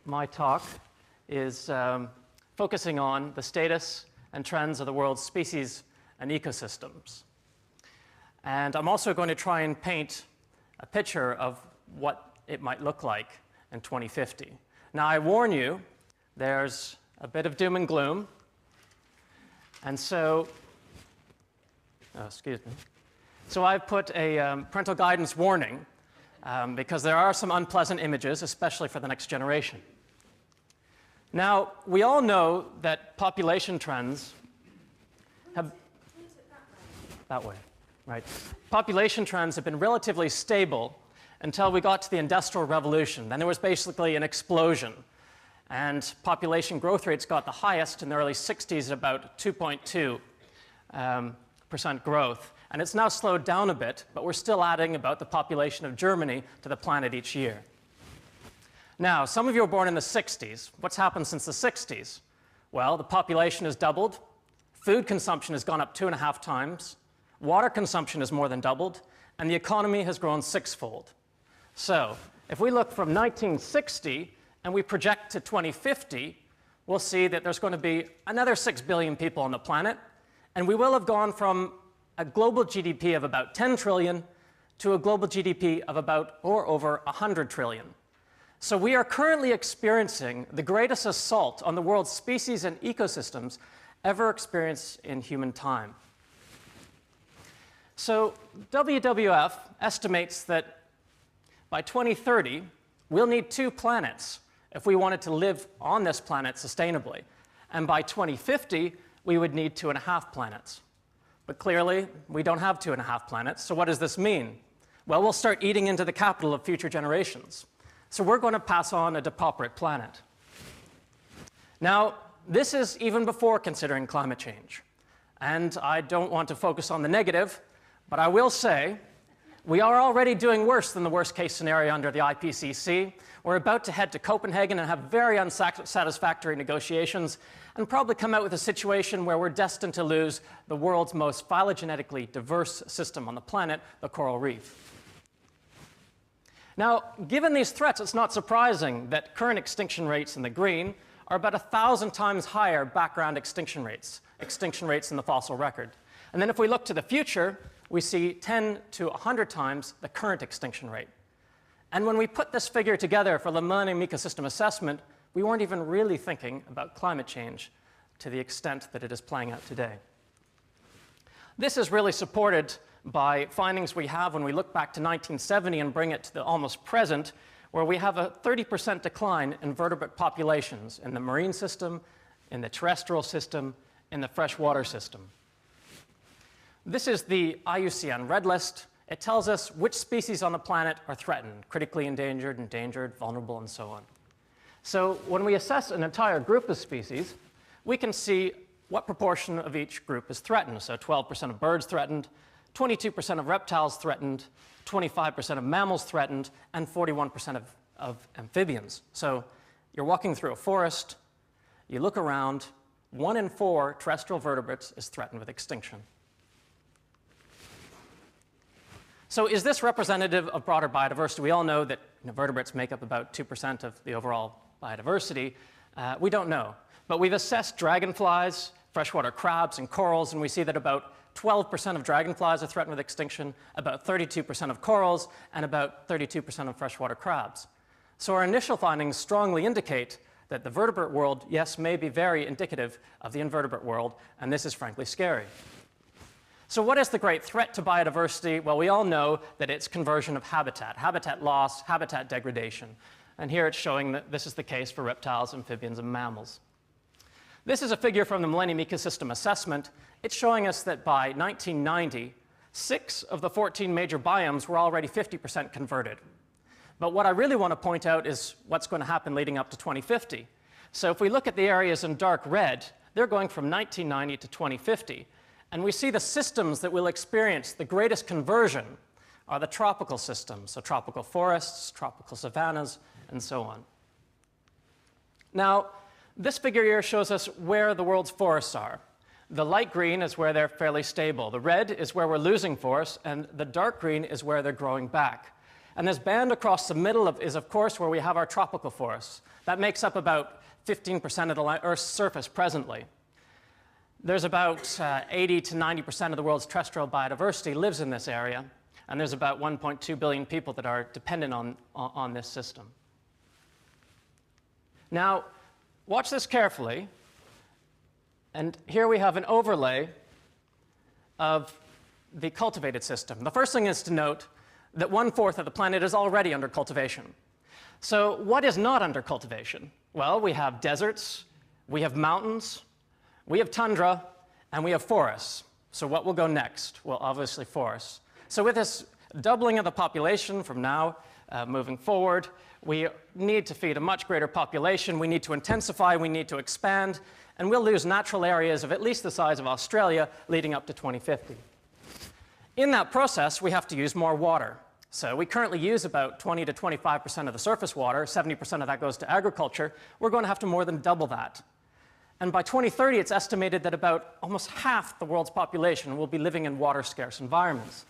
my talk is focusing on the status and trends of the world's species and ecosystems. And I'm also going to try and paint a picture of what it might look like in 2050. Now, I warn you, there's a bit of doom and gloom. And so, excuse me. So I've put a parental guidance warning because there are some unpleasant images, especially for the next generation. Now, we all know that population trends have... That way, right. Population trends have been relatively stable until we got to the Industrial Revolution. Then there was basically an explosion. And population growth rates got the highest in the early 60s at about 2.2% growth. And it's now slowed down a bit, but we're still adding about the population of Germany to the planet each year. Now, some of you were born in the 60s. What's happened since the 60s? Well, the population has doubled. Food consumption has gone up 2.5 times. Water consumption has more than doubled. And the economy has grown 6-fold. So, if we look from 1960 and we project to 2050, we'll see that there's going to be another 6 billion people on the planet. And we will have gone from a global GDP of about 10 trillion to a global GDP of about or over 100 trillion. So we are currently experiencing the greatest assault on the world's species and ecosystems ever experienced in human time. So WWF estimates that by 2030, we'll need 2 planets if we wanted to live on this planet sustainably. And by 2050, we would need 2.5 planets. But clearly, we don't have 2.5 planets, so what does this mean? Well, we'll start eating into the capital of future generations. So we're going to pass on a depauperate planet. Now, this is even before considering climate change. And I don't want to focus on the negative, but I will say we are already doing worse than the worst case scenario under the IPCC. We're about to head to Copenhagen and have very unsatisfactory negotiations and probably come out with a situation where we're destined to lose the world's most phylogenetically diverse system on the planet, the coral reef. Now, given these threats, it's not surprising that current extinction rates in the green are about 1,000 times higher background extinction rates in the fossil record. And then if we look to the future, we see 10 to 100 times the current extinction rate. And when we put this figure together for the Millennium Ecosystem Assessment, we weren't even really thinking about climate change to the extent that it is playing out today. This is really supported by findings we have when we look back to 1970 and bring it to the almost present, where we have a 30% decline in vertebrate populations in the marine system, in the terrestrial system, in the freshwater system. This is the IUCN Red List. It tells us which species on the planet are threatened, critically endangered, endangered, vulnerable, and so on. So when we assess an entire group of species, we can see what proportion of each group is threatened. So 12% of birds threatened, 22% of reptiles threatened, 25% of mammals threatened, and 41% of amphibians. So you're walking through a forest, you look around, 1 in 4 terrestrial vertebrates is threatened with extinction. So is this representative of broader biodiversity? We all know that vertebrates make up about 2% of the overall biodiversity. We don't know. But we've assessed dragonflies, freshwater crabs, and corals, and we see that about 12% of dragonflies are threatened with extinction, about 32% of corals, and about 32% of freshwater crabs. So our initial findings strongly indicate that the vertebrate world, yes, may be very indicative of the invertebrate world, and this is frankly scary. So what is the great threat to biodiversity? Well, we all know that it's conversion of habitat, habitat loss, habitat degradation. And here it's showing that this is the case for reptiles, amphibians, and mammals. This is a figure from the Millennium Ecosystem Assessment. It's showing us that by 1990, 6 of the 14 major biomes were already 50% converted. But what I really want to point out is what's going to happen leading up to 2050. So if we look at the areas in dark red, they're going from 1990 to 2050. And we see the systems that will experience the greatest conversion are the tropical systems, so tropical forests, tropical savannas, and so on. Now, this figure here shows us where the world's forests are. The light green is where they're fairly stable. The red is where we're losing forests, and the dark green is where they're growing back. And this band across the middle is, of course, where we have our tropical forests. That makes up about 15% of the Earth's surface presently. There's about 80 to 90% of the world's terrestrial biodiversity lives in this area, and there's about 1.2 billion people that are dependent on this system. Now, watch this carefully, and here we have an overlay of the cultivated system. The first thing is to note that 1/4 of the planet is already under cultivation. So what is not under cultivation? Well, we have deserts, we have mountains, we have tundra, and we have forests. So what will go next? Well, obviously forests. So with this doubling of the population from now moving forward, we need to feed a much greater population, we need to intensify, we need to expand, and we'll lose natural areas of at least the size of Australia leading up to 2050. In that process, we have to use more water. So we currently use about 20 to 25% of the surface water, 70% of that goes to agriculture. We're going to have to more than double that. And by 2030, it's estimated that about almost half the world's population will be living in water-scarce environments.